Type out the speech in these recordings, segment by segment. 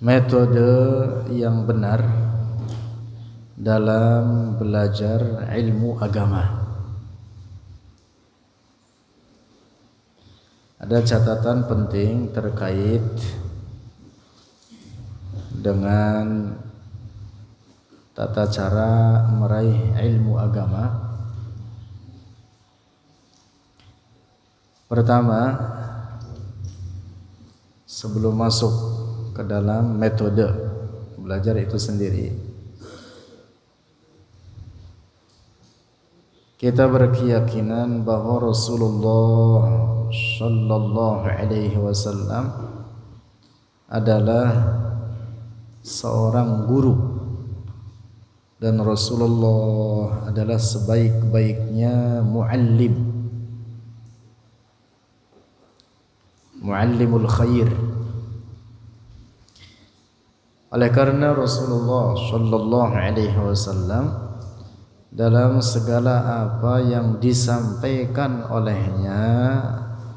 metode yang benar dalam belajar ilmu agama. Ada catatan penting terkait dengan tata cara meraih ilmu agama. Pertama, sebelum masuk ke dalam metode belajar itu sendiri, kita berkeyakinan bahwa Rasulullah Sallallahu Alaihi Wasallam adalah seorang guru dan Rasulullah adalah sebaik-baiknya muallimul khair. Oleh karena Rasulullah Sallallahu Alaihi Wasallam dalam segala apa yang disampaikan olehnya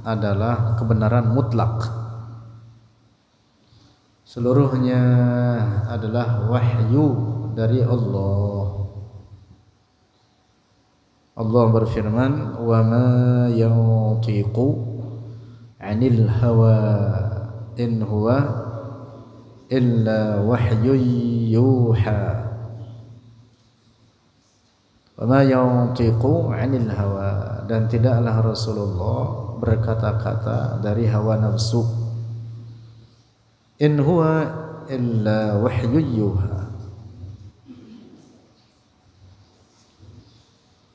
adalah kebenaran mutlak. Seluruhnya adalah wahyu dari Allah. Allah berfirman, "Wa ma yantiqu 'anil hawa in huwa illa wahyun yuha." Wa ma yantiqu 'anil hawa, dan tidaklah Rasulullah berkata-kata dari hawa nafsu. In huwa illa wahyun yuha.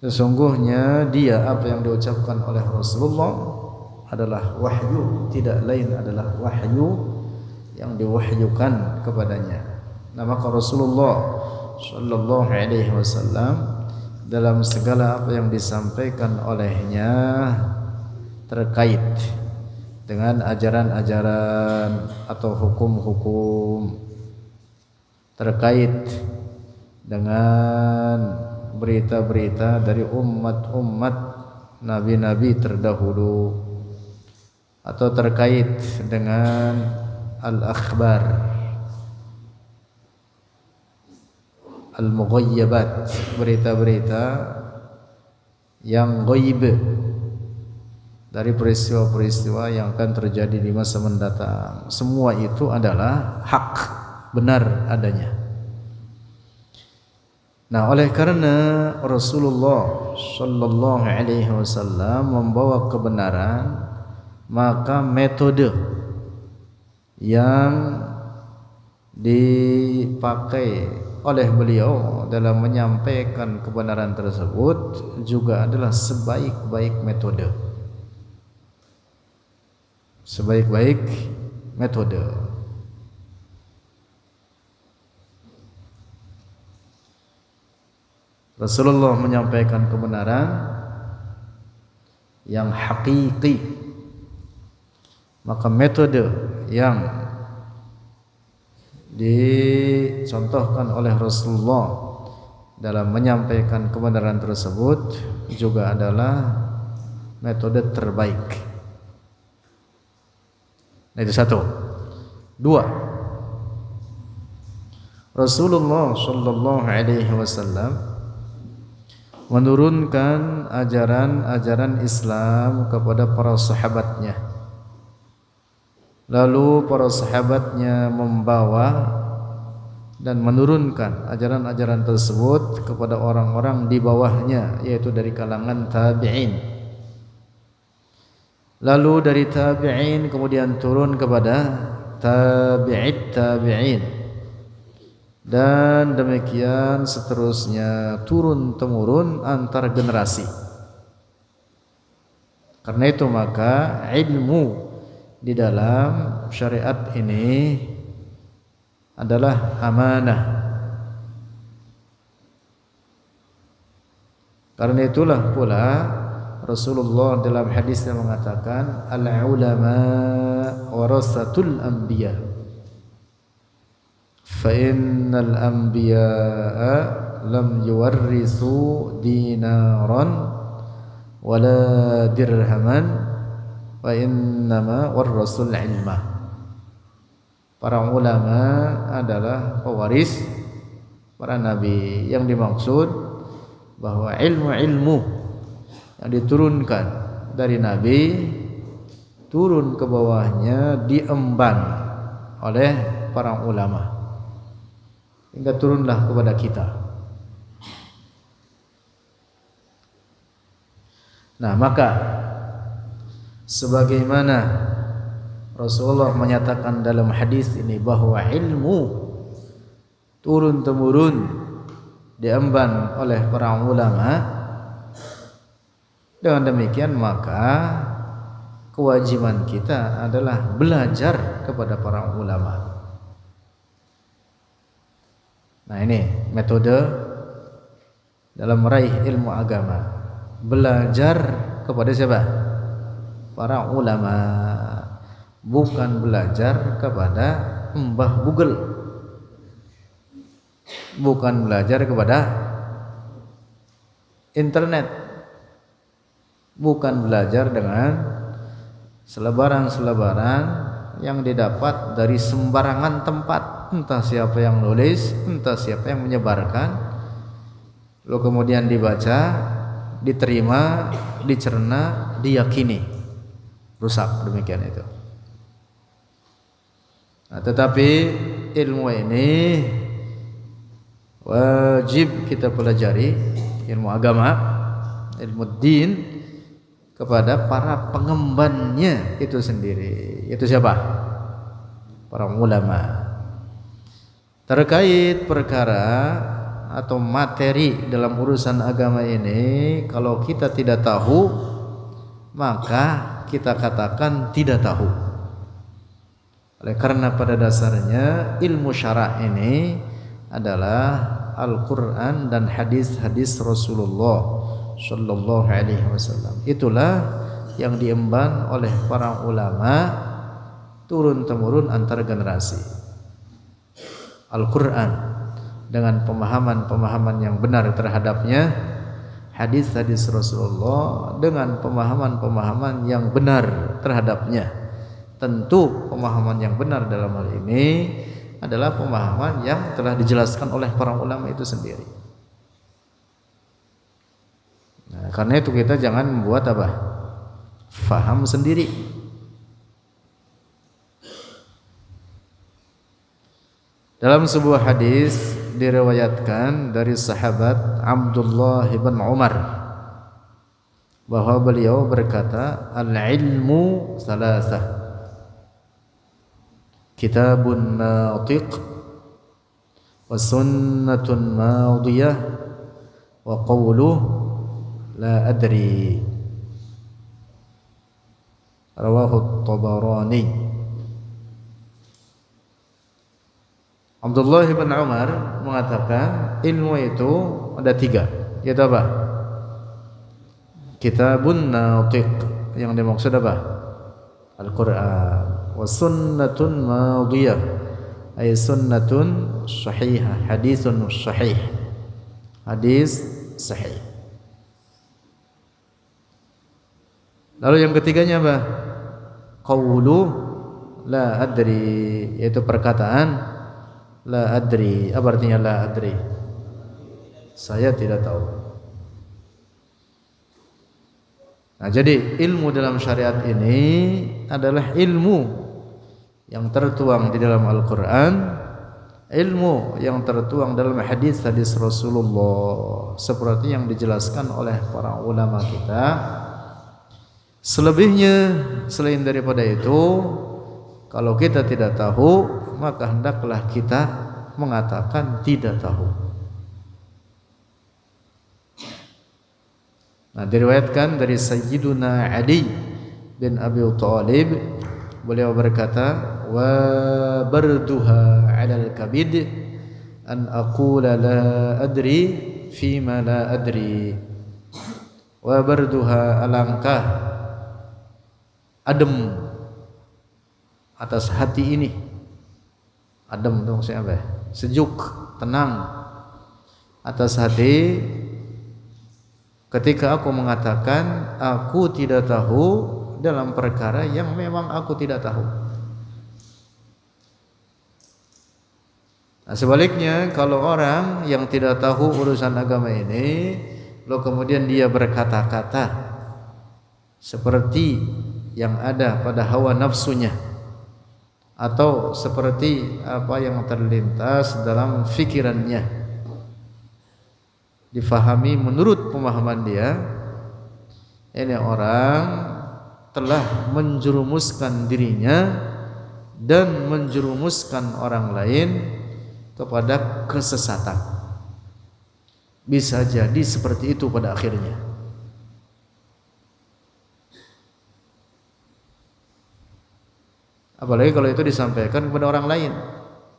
Sesungguhnya dia, apa yang diucapkan oleh Rasulullah adalah wahyu, tidak lain adalah wahyu yang diwahyukan kepadanya. Nah, maka Rasulullah Sallallahu Alaihi Wasallam dalam segala apa yang disampaikan olehnya terkait dengan ajaran-ajaran atau hukum-hukum, terkait dengan berita-berita dari umat-umat nabi-nabi terdahulu, atau terkait dengan al-akhbar al-mughayyabat, berita-berita yang ghaib dari peristiwa-peristiwa yang akan terjadi di masa mendatang. Semua itu adalah hak, benar adanya. Nah, oleh karena Rasulullah Sallallahu Alaihi Wasallam membawa kebenaran, maka metode yang dipakai oleh beliau dalam menyampaikan kebenaran tersebut juga adalah sebaik-baik metode. Sebaik-baik metode. Rasulullah menyampaikan kebenaran yang hakiki, maka metode yang dicontohkan oleh Rasulullah dalam menyampaikan kebenaran tersebut juga adalah metode terbaik. Nah, itu satu. Dua, Rasulullah Sallallahu Alaihi Wasallam menurunkan ajaran-ajaran Islam kepada para sahabatnya. Lalu para sahabatnya membawa dan menurunkan ajaran-ajaran tersebut kepada orang-orang di bawahnya, yaitu dari kalangan tabi'in. Lalu dari tabi'in kemudian turun kepada tabi'it tabi'in, dan demikian seterusnya, turun temurun antar generasi. Karena itu maka ilmu di dalam syariat ini adalah amanah. Karena itulah pula Rasulullah dalam hadisnya mengatakan, al-ulama warasatul anbiya, fa innal anbiya'a lam yuwarrisu dinaran wala dirhaman wa innama warrasul ilma. Para ulama adalah pewaris para nabi. Yang dimaksud bahwa ilmu-ilmu yang diturunkan dari nabi turun ke bawahnya diemban oleh para ulama hingga turunlah kepada kita. Nah, maka sebagaimana Rasulullah menyatakan dalam hadis ini bahwa ilmu turun temurun diemban oleh para ulama, dengan demikian maka kewajiban kita adalah belajar kepada para ulama. Nah, ini metode dalam meraih ilmu agama. Belajar kepada siapa? Para ulama. Bukan belajar kepada Mbah Google, bukan belajar kepada internet, bukan belajar dengan selebaran-selebaran yang didapat dari sembarangan tempat, entah siapa yang nulis, entah siapa yang menyebarkan, lalu kemudian dibaca, diterima, dicerna, diyakini, rusak demikian itu. Nah, tetapi ilmu ini wajib kita pelajari, ilmu agama, ilmu din, kepada para pengembannya itu sendiri. Itu siapa? Para ulama. Terkait perkara atau materi dalam urusan agama ini, kalau kita tidak tahu, maka kita katakan tidak tahu. Oleh karena pada dasarnya ilmu syara' ini adalah Al-Quran dan hadis-hadis Rasulullah Sallallahu Alaihi Wasallam. Itulah yang diemban oleh para ulama turun temurun antar generasi. Al-Quran dengan pemahaman-pemahaman yang benar terhadapnya, hadis-hadis Rasulullah dengan pemahaman-pemahaman yang benar terhadapnya. Tentu pemahaman yang benar dalam hal ini adalah pemahaman yang telah dijelaskan oleh para ulama itu sendiri. Nah, karena itu kita jangan membuat apa? Faham sendiri. Dalam sebuah hadis diriwayatkan dari sahabat Abdullah bin Umar bahwa beliau berkata, al-ilmu salasah, kitabun natiq wa sunnatun madiyah wa qawluh la adri, rawahu at-Tabarani. Abdullah bin Umar mengatakan ilmu itu ada tiga, yaitu apa? Kitabun natiq, yang dimaksud apa? Al-Quran. Wa sunnatun madiyah, ay sunnatun sahihah, hadithun sahih, hadis sahih. Lalu yang ketiganya apa? Qawlu la adri, yaitu perkataan la adri. Apa artinya la adri? Saya tidak tahu. Nah, jadi ilmu dalam syariat ini adalah ilmu yang tertuang di dalam Al-Quran, ilmu yang tertuang dalam hadis-hadis Rasulullah seperti yang dijelaskan oleh para ulama kita. Selebihnya selain daripada itu, kalau kita tidak tahu, maka hendaklah kita mengatakan tidak tahu. Nah, diriwayatkan dari Sayyiduna Ali bin Abi Thalib, beliau berkata, wa barduha 'alal kabid an aqula la adri fima la adri. Wa barduha, alangkah adem atas hati ini. Adem itu maksudnya apa? Sejuk, tenang atas hati ketika aku mengatakan aku tidak tahu dalam perkara yang memang aku tidak tahu. Nah, sebaliknya kalau orang yang tidak tahu urusan agama ini, lalu kemudian dia berkata-kata seperti yang ada pada hawa nafsunya atau seperti apa yang terlintas dalam fikirannya, difahami menurut pemahaman dia, ini orang telah menjerumuskan dirinya dan menjerumuskan orang lain kepada kesesatan. Bisa jadi seperti itu pada akhirnya. Apalagi kalau itu disampaikan kepada orang lain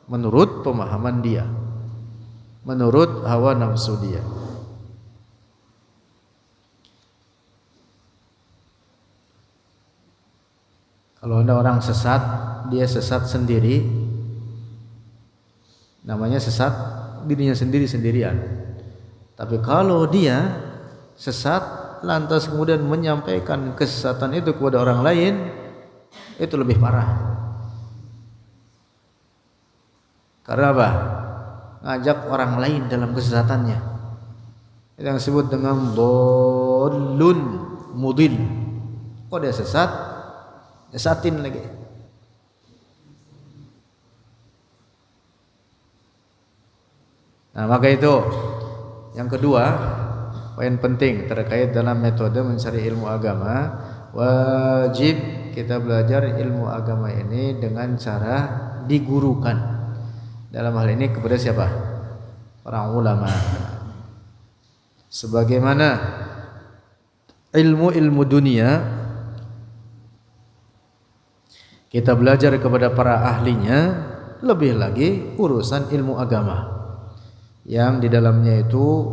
menurut pemahaman dia, menurut hawa nafsu dia. Kalau ada orang sesat, dia sesat sendiri, namanya sesat dirinya sendiri-sendirian. Tapi kalau dia sesat lantas kemudian menyampaikan kesesatan itu kepada orang lain, itu lebih parah. Karena apa? Ngajak orang lain dalam kesesatannya. Itu yang disebut dengan dhalun mudil. Kok dia sesat? Sesatin lagi. Nah, maka itu yang kedua, poin penting terkait dalam metode mencari ilmu agama, wajib kita belajar ilmu agama ini dengan cara digurukan. Dalam hal ini kepada siapa? Para ulama. Sebagaimana ilmu-ilmu dunia kita belajar kepada para ahlinya, lebih lagi urusan ilmu agama yang di dalamnya itu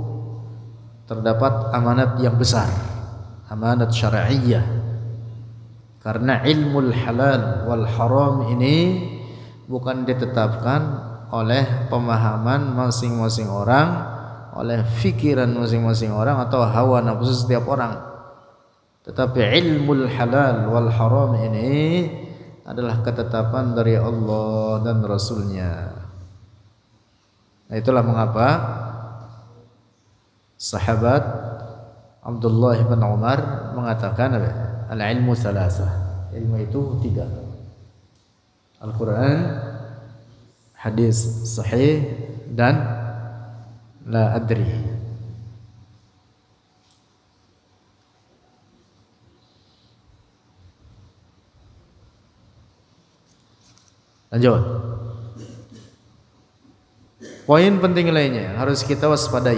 terdapat amanat yang besar, amanat syar'iyyah. Karena ilmu halal wal haram ini bukan ditetapkan oleh pemahaman masing-masing orang, oleh fikiran masing-masing orang atau hawa nafsu setiap orang. Tetapi ilmu halal wal haram ini adalah ketetapan dari Allah dan Rasulnya. Nah, itulah mengapa sahabat Abdullah bin Umar mengatakan al-ilmu salasah, ilmu itu tiga: Al-Quran, hadis sahih, dan la adri. Lanjut. Poin penting lainnya yang harus kita waspadai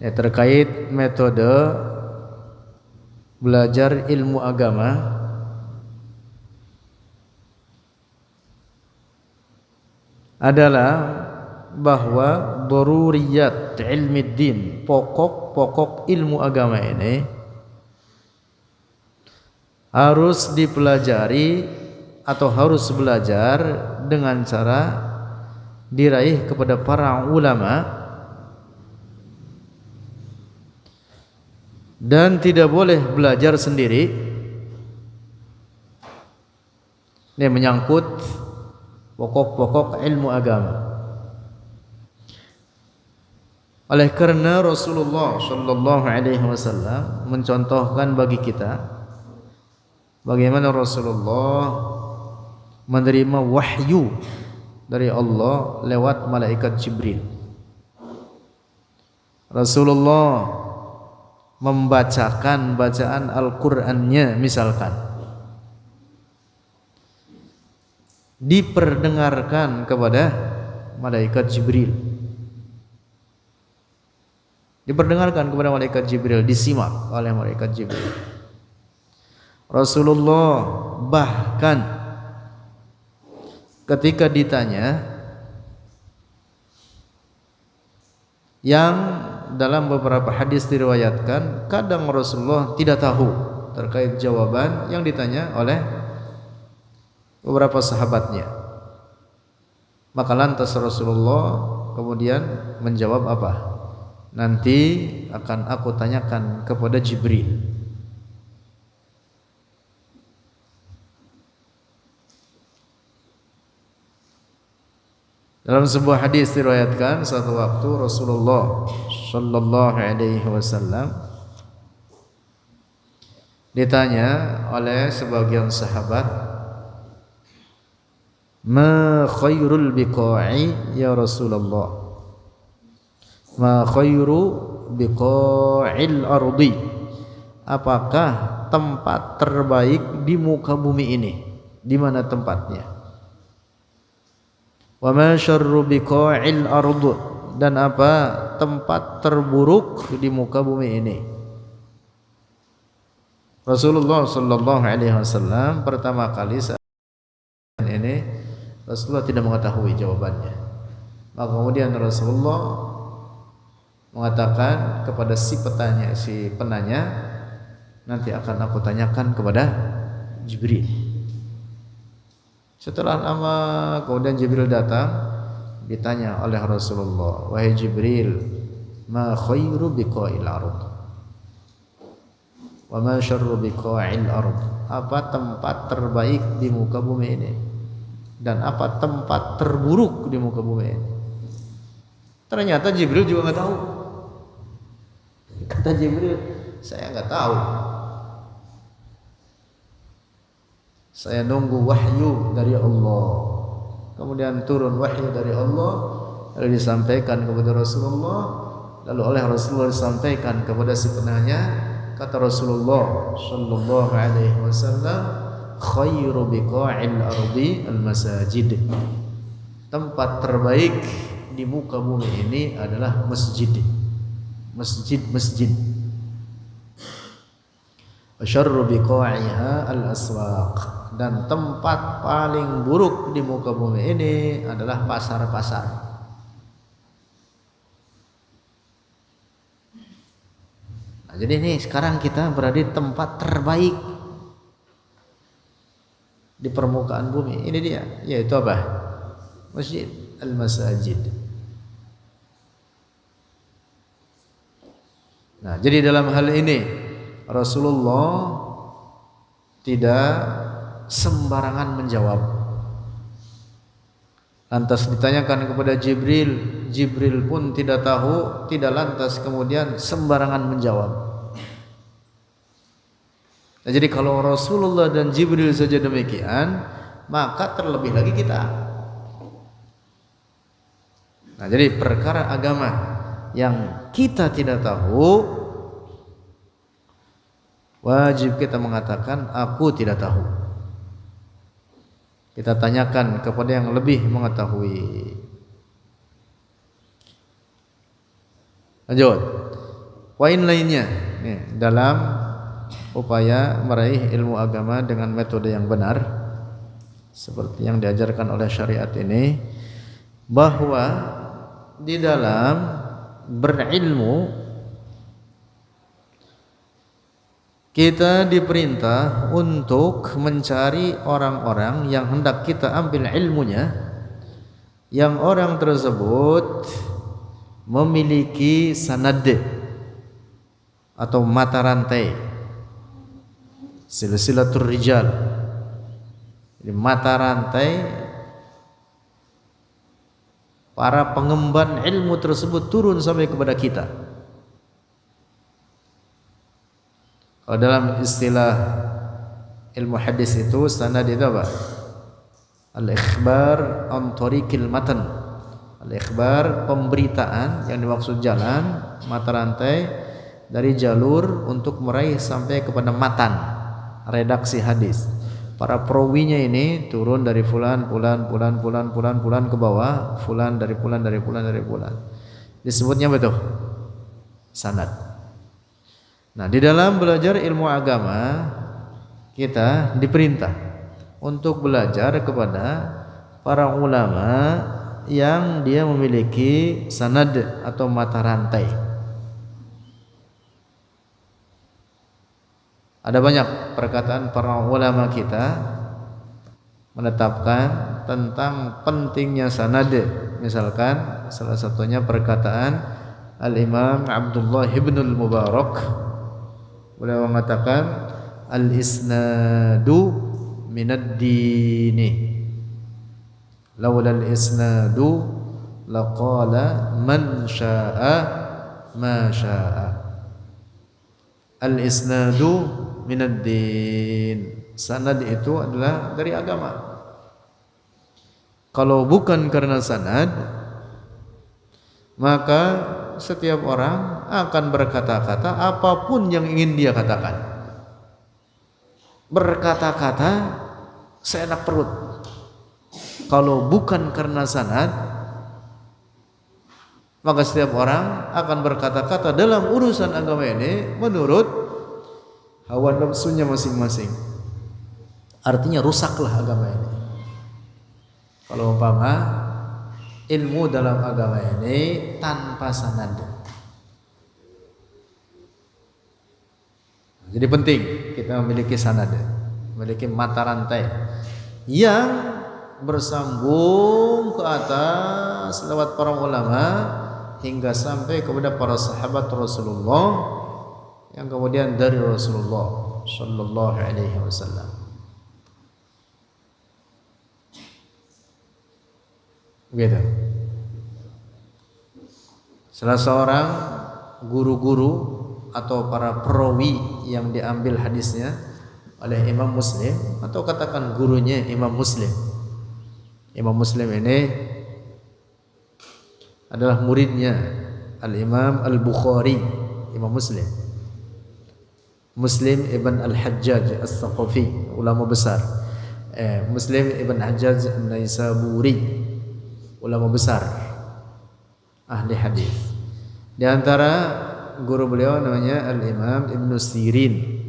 ya, terkait metode belajar ilmu agama adalah bahwa daruriyat ilmi din, pokok-pokok ilmu agama ini harus dipelajari atau harus belajar dengan cara diraih kepada para ulama dan tidak boleh belajar sendiri. Ini menyangkut pokok-pokok ilmu agama. Oleh karena Rasulullah sallallahu alaihi wasallam mencontohkan bagi kita bagaimana Rasulullah menerima wahyu dari Allah lewat malaikat Jibril. Rasulullah membacakan bacaan Al-Qur'annya misalkan, diperdengarkan kepada malaikat Jibril. Diperdengarkan kepada malaikat Jibril, disimak oleh malaikat Jibril. Rasulullah bahkan ketika ditanya, yang dalam beberapa hadis diriwayatkan kadang Rasulullah tidak tahu terkait jawaban yang ditanya oleh beberapa sahabatnya, maka lantas Rasulullah kemudian menjawab apa? Nanti akan aku tanyakan kepada Jibril. Dalam sebuah hadis diriwayatkan suatu waktu Rasulullah sallallahu alaihi wasallam ditanya oleh sebagian sahabat, "Ma khairul biqa'i ya Rasulullah?" Ma khairu biqa'il ardi? Apakah tempat terbaik di muka bumi ini? Di mana tempatnya? Wa ma syarru biqa'il ard? Dan apa tempat terburuk di muka bumi ini? Rasulullah sallallahu alaihi wasallam pertama kali saat ini Rasulullah tidak mengetahui jawabannya. Maka kemudian Rasulullah mengatakan kepada si penanya, nanti akan aku tanyakan kepada Jibril. Setelah lama kemudian Jibril datang, ditanya oleh Rasulullah, wahai Jibril, ma khairu biqa'il ard wa ma syarru biqa'il ard? Apa tempat terbaik di muka bumi ini dan apa tempat terburuk di muka bumi ini? Ternyata Jibril juga nggak tahu. Kata Jibril, saya nggak tahu. Saya nunggu wahyu dari Allah. Kemudian turun wahyu dari Allah, lalu disampaikan kepada Rasulullah, lalu oleh Rasulullah disampaikan kepada si penanya. Kata Rasulullah sallallahu alaihi wasallam, khairu biqa'il ardi al-masajid. Tempat terbaik di muka bumi ini adalah masjid. Masjid. Wa syarru biqa'iha al-aswaq. Dan tempat paling buruk di muka bumi ini adalah pasar-pasar. Nah, jadi ini sekarang kita berada di tempat terbaik di permukaan bumi. Ini dia, yaitu apa? Masjid, al-masajid. Nah, jadi dalam hal ini Rasulullah tidak sembarangan menjawab. Lantas ditanyakan kepada Jibril, Jibril pun tidak tahu, tidak lantas kemudian sembarangan menjawab. Nah, jadi kalau Rasulullah dan Jibril saja demikian, maka terlebih lagi kita. Nah, jadi perkara agama yang kita tidak tahu, wajib kita mengatakan aku tidak tahu. Kita tanyakan kepada yang lebih mengetahui. Lanjut. Poin lainnya nih, dalam upaya meraih ilmu agama dengan metode yang benar seperti yang diajarkan oleh syariat ini, bahwa di dalam berilmu kita diperintah untuk mencari orang-orang yang hendak kita ambil ilmunya, yang orang tersebut memiliki sanad atau mata rantai, silsilatur rijal. Jadi mata rantai para pengemban ilmu tersebut turun sampai kepada kita. Kalau dalam istilah ilmu hadis itu sanad itu apa? Al-ikhbar an tariqil matan. Al-ikhbar pemberitaan, yang dimaksud jalan, mata rantai dari jalur untuk meraih sampai kepada matan, redaksi hadis. Para perawinya ini turun dari fulan ke bawah, fulan dari fulan. Disebutnya betul sanad. Nah, di dalam belajar ilmu agama kita diperintah untuk belajar kepada para ulama yang dia memiliki sanad atau mata rantai. Ada banyak perkataan para ulama kita menetapkan tentang pentingnya sanad. Misalkan salah satunya perkataan Al-Imam Abdullah ibn al-Mubarak. Beliau mengatakan al-isnadu minad dini, laula al-isnadu laqala man syaa ma syaa. Al-isnadu minad din. Sanad itu adalah dari agama. Kalau bukan karena sanad, maka setiap orang akan berkata-kata apapun yang ingin dia katakan. Berkata-kata seenak perut. Kalau bukan karena sanad, maka setiap orang akan berkata-kata dalam urusan agama ini menurut hawa nafsunya masing-masing. Artinya rusaklah agama ini. Kalau umpama ilmu dalam agama ini tanpa sanad. Jadi penting kita memiliki sanad, memiliki mata rantai yang bersambung ke atas lewat para ulama hingga sampai kepada para sahabat Rasulullah yang kemudian dari Rasulullah sallallahu alaihi wasallam. Begitu. Salah seorang guru-guru atau para perawi yang diambil hadisnya oleh Imam Muslim, atau katakan gurunya Imam Muslim. Imam Muslim ini adalah muridnya Al-Imam Al-Bukhari, Imam Muslim. Muslim ibn Al-Hajjaj As-Saqafi, ulama besar. Muslim ibn Hajjaj An-Naisaburi, ulama besar, ahli hadis. Di antara guru beliau namanya Al-Imam Ibn Sirin.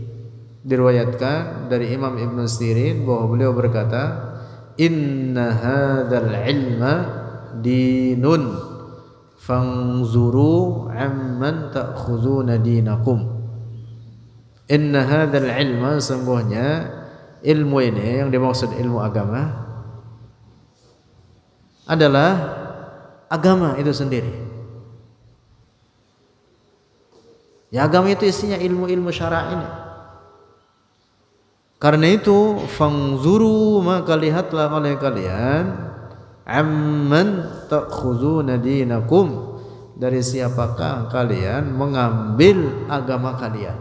Diriwayatkan dari Imam Ibn Sirin bahwa beliau berkata, "Inna hadzal ilma dinun fanzuru amman ta'khuduna dinakum." Inna hadzal ilma, sungguhnya ilmu ini yang dimaksud ilmu agama adalah agama itu sendiri. Ya, agama itu isinya ilmu-ilmu syara' ini. Karena itu fangzuru, maka lihatlah oleh kalian amman ta'khuduna dinakum, dari siapakah kalian mengambil agama kalian.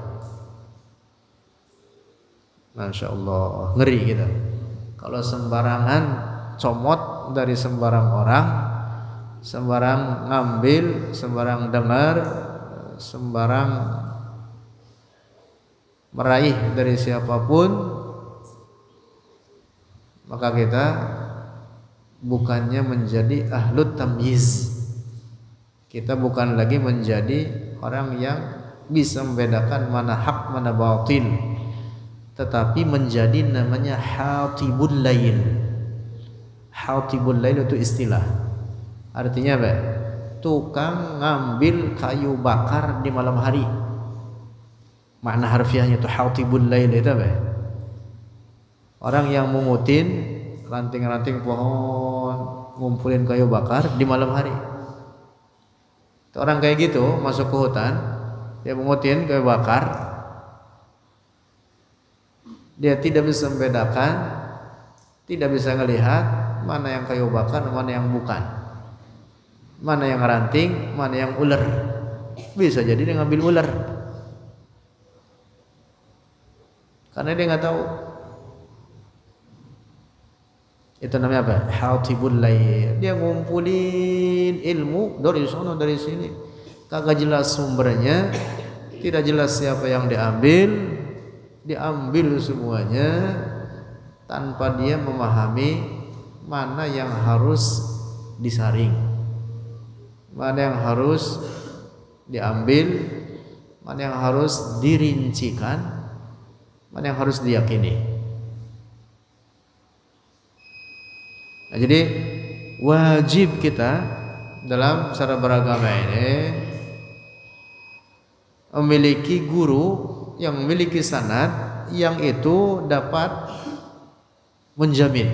Masya Allah, ngeri kita kalau sembarangan comot dari sembarang orang, sembarang ngambil, sembarang dengar, sembarang meraih dari siapapun, maka kita bukannya menjadi ahlut tamyiz, kita bukan lagi menjadi orang yang bisa membedakan mana hak mana batil, tetapi menjadi namanya hatibul lail. Hatibul lail itu istilah, artinya apa? Tukang ngambil kayu bakar di malam hari. Makna harfiahnya itu hatibul lail itu apa? Orang yang mengutin ranting-ranting pohon, ngumpulin kayu bakar di malam hari. Orang kayak gitu masuk ke hutan, dia mengutin kayu bakar, dia tidak bisa membedakan, tidak bisa melihat mana yang kayu bakar, mana yang bukan, mana yang ranting, mana yang ular. Bisa jadi dia ngambil ular karena dia nggak tahu. Itu namanya apa? Hatibul lail. Dia ngumpulin ilmu dari sana dari sini, kagak jelas sumbernya, tidak jelas siapa yang diambil semuanya tanpa dia memahami mana yang harus disaring, mana yang harus diambil, mana yang harus dirincikan, mana yang harus diyakini. Nah, jadi wajib kita dalam cara beragama ini memiliki guru yang memiliki sanad yang itu dapat menjamin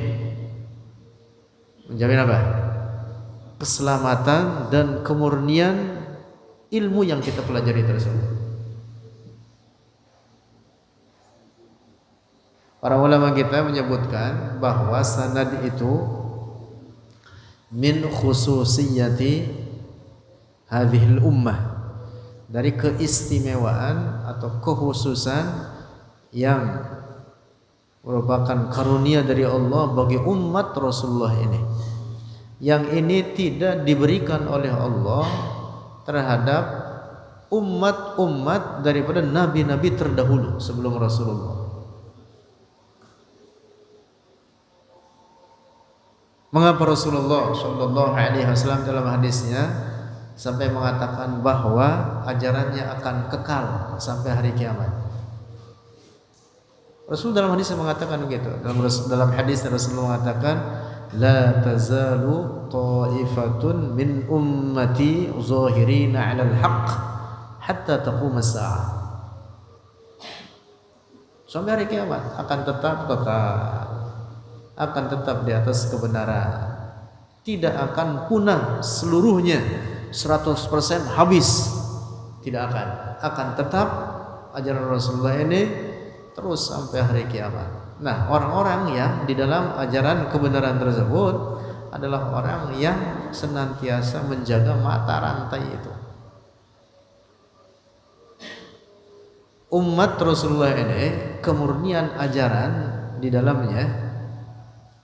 apa? Keselamatan dan kemurnian ilmu yang kita pelajari tersebut. Para ulama kita menyebutkan bahwa sanad itu min khususiyati hadhil ummah, dari keistimewaan atau kekhususan yang merupakan karunia dari Allah bagi umat Rasulullah ini, yang ini tidak diberikan oleh Allah terhadap umat-umat daripada nabi-nabi terdahulu sebelum Rasulullah. Mengapa Rasulullah Shallallahu Alaihi Wasallam dalam hadisnya sampai mengatakan bahwa ajarannya akan kekal sampai hari kiamat? Rasul dalam hadis mengatakan begitu. Dalam hadis Rasulullah mengatakan, la tazalu ta'ifatun min ummati zahirina 'alal haqq hatta taqum as-sa'ah. Sampai hari kiamat akan tetap kekal, akan tetap di atas kebenaran, tidak akan punah seluruhnya 100% habis, tidak akan tetap ajaran Rasulullah ini terus sampai hari kiamat. Nah, orang-orang yang di dalam ajaran kebenaran tersebut adalah orang yang senantiasa menjaga mata rantai itu. Umat Rasulullah ini kemurnian ajaran di dalamnya,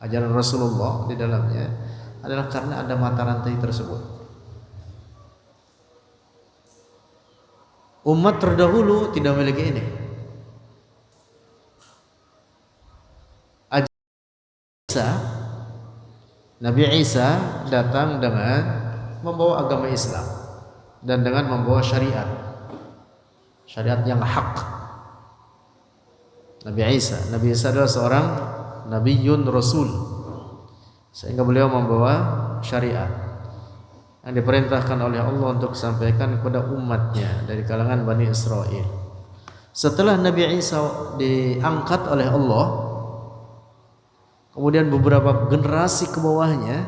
ajaran Rasulullah di dalamnya adalah karena ada mata rantai tersebut. Umat terdahulu tidak memiliki ini. Nabi Isa datang dengan membawa agama Islam dan dengan membawa syariat yang hak. Nabi Isa adalah seorang Nabiyyun Rasul, sehingga beliau membawa syariat yang diperintahkan oleh Allah untuk disampaikan kepada umatnya dari kalangan Bani Israel. Setelah Nabi Isa diangkat oleh Allah, kemudian beberapa generasi ke bawahnya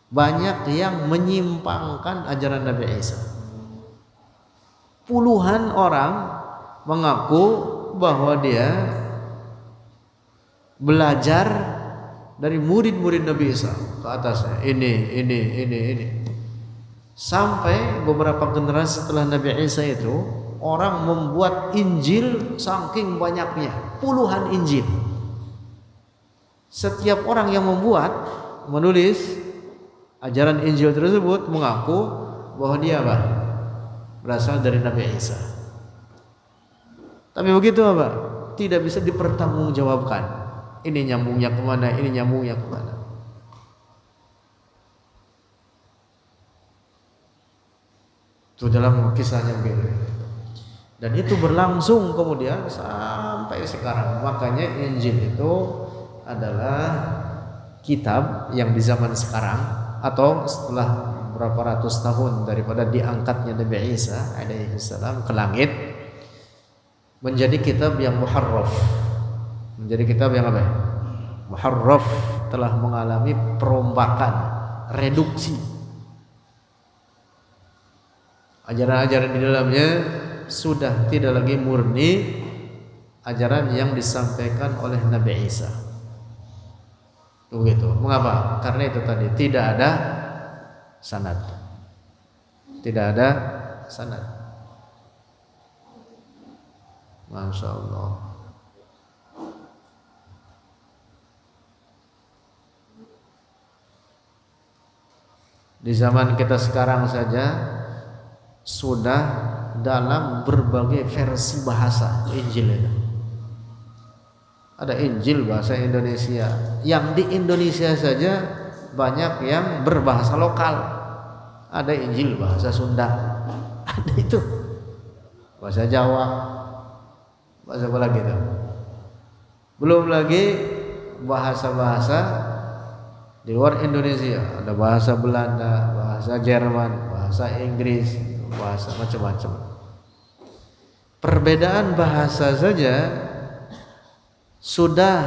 banyak yang menyimpangkan ajaran Nabi Isa. Puluhan orang mengaku bahwa dia belajar dari murid-murid Nabi Isa ke atasnya, ini. Sampai beberapa generasi setelah Nabi Isa itu, orang membuat Injil saking banyaknya, puluhan Injil. Setiap orang yang menulis ajaran Injil tersebut mengaku bahwa dia berasal dari Nabi Isa. Tapi begitu tidak bisa dipertanggungjawabkan. Ini nyambungnya kemana, ini nyambungnya kemana. Itu dalam kisahnya begitu. Dan itu berlangsung kemudian sampai sekarang. Makanya Injil itu adalah kitab yang di zaman sekarang atau setelah berapa ratus tahun daripada diangkatnya Nabi Isa alaihi salam ke langit, menjadi kitab yang muharraf. Menjadi kitab yang muharraf, telah mengalami perombakan, reduksi. Ajaran-ajaran di dalamnya sudah tidak lagi murni ajaran yang disampaikan oleh Nabi Isa. Begitu. Mengapa? Karena itu tadi tidak ada sanad. Tidak ada sanad. Masya Allah. Di zaman kita sekarang saja sudah dalam berbagai versi bahasa Injil itu. Ada Injil bahasa Indonesia, yang di Indonesia saja banyak yang berbahasa lokal. Ada Injil bahasa Sunda, ada itu bahasa Jawa, bahasa apa lagi itu? Belum lagi bahasa-bahasa di luar Indonesia, ada bahasa Belanda, bahasa Jerman, bahasa Inggris, bahasa macam-macam. Perbedaan bahasa saja sudah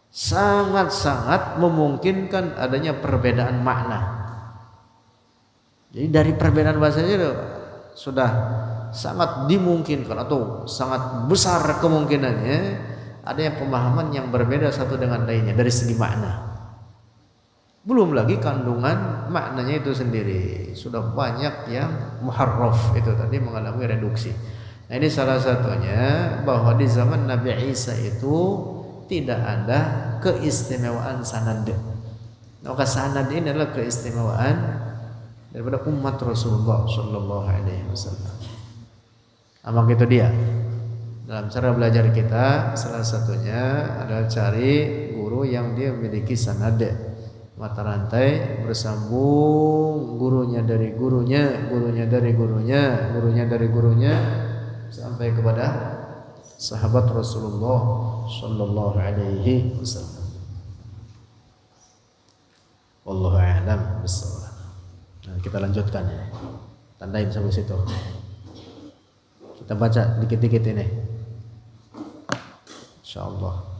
sangat-sangat memungkinkan adanya perbedaan makna. Jadi dari perbedaan bahasanya itu sudah sangat dimungkinkan atau sangat besar kemungkinannya adanya pemahaman yang berbeda satu dengan lainnya dari segi makna. Belum lagi kandungan maknanya itu sendiri. Sudah banyak yang muharraf itu tadi mengalami reduksi. Nah, ini salah satunya bahwa di zaman Nabi Isa itu tidak ada keistimewaan sanad. Maka sanad ini adalah keistimewaan daripada umat Rasulullah Shallallahu Alaihi Wasallam. Maka itu dia. Dalam cara belajar kita salah satunya adalah cari guru yang dia memiliki sanad. Mata rantai bersambung, gurunya dari gurunya, gurunya dari gurunya, gurunya dari gurunya sampai kepada sahabat Rasulullah Sallallahu Alaihi Wasallam. Wallahu a'lam bishawab. Nah, kita lanjutkan ya. Tandain sampai situ. Kita baca dikit-dikit ini. Insyaallah.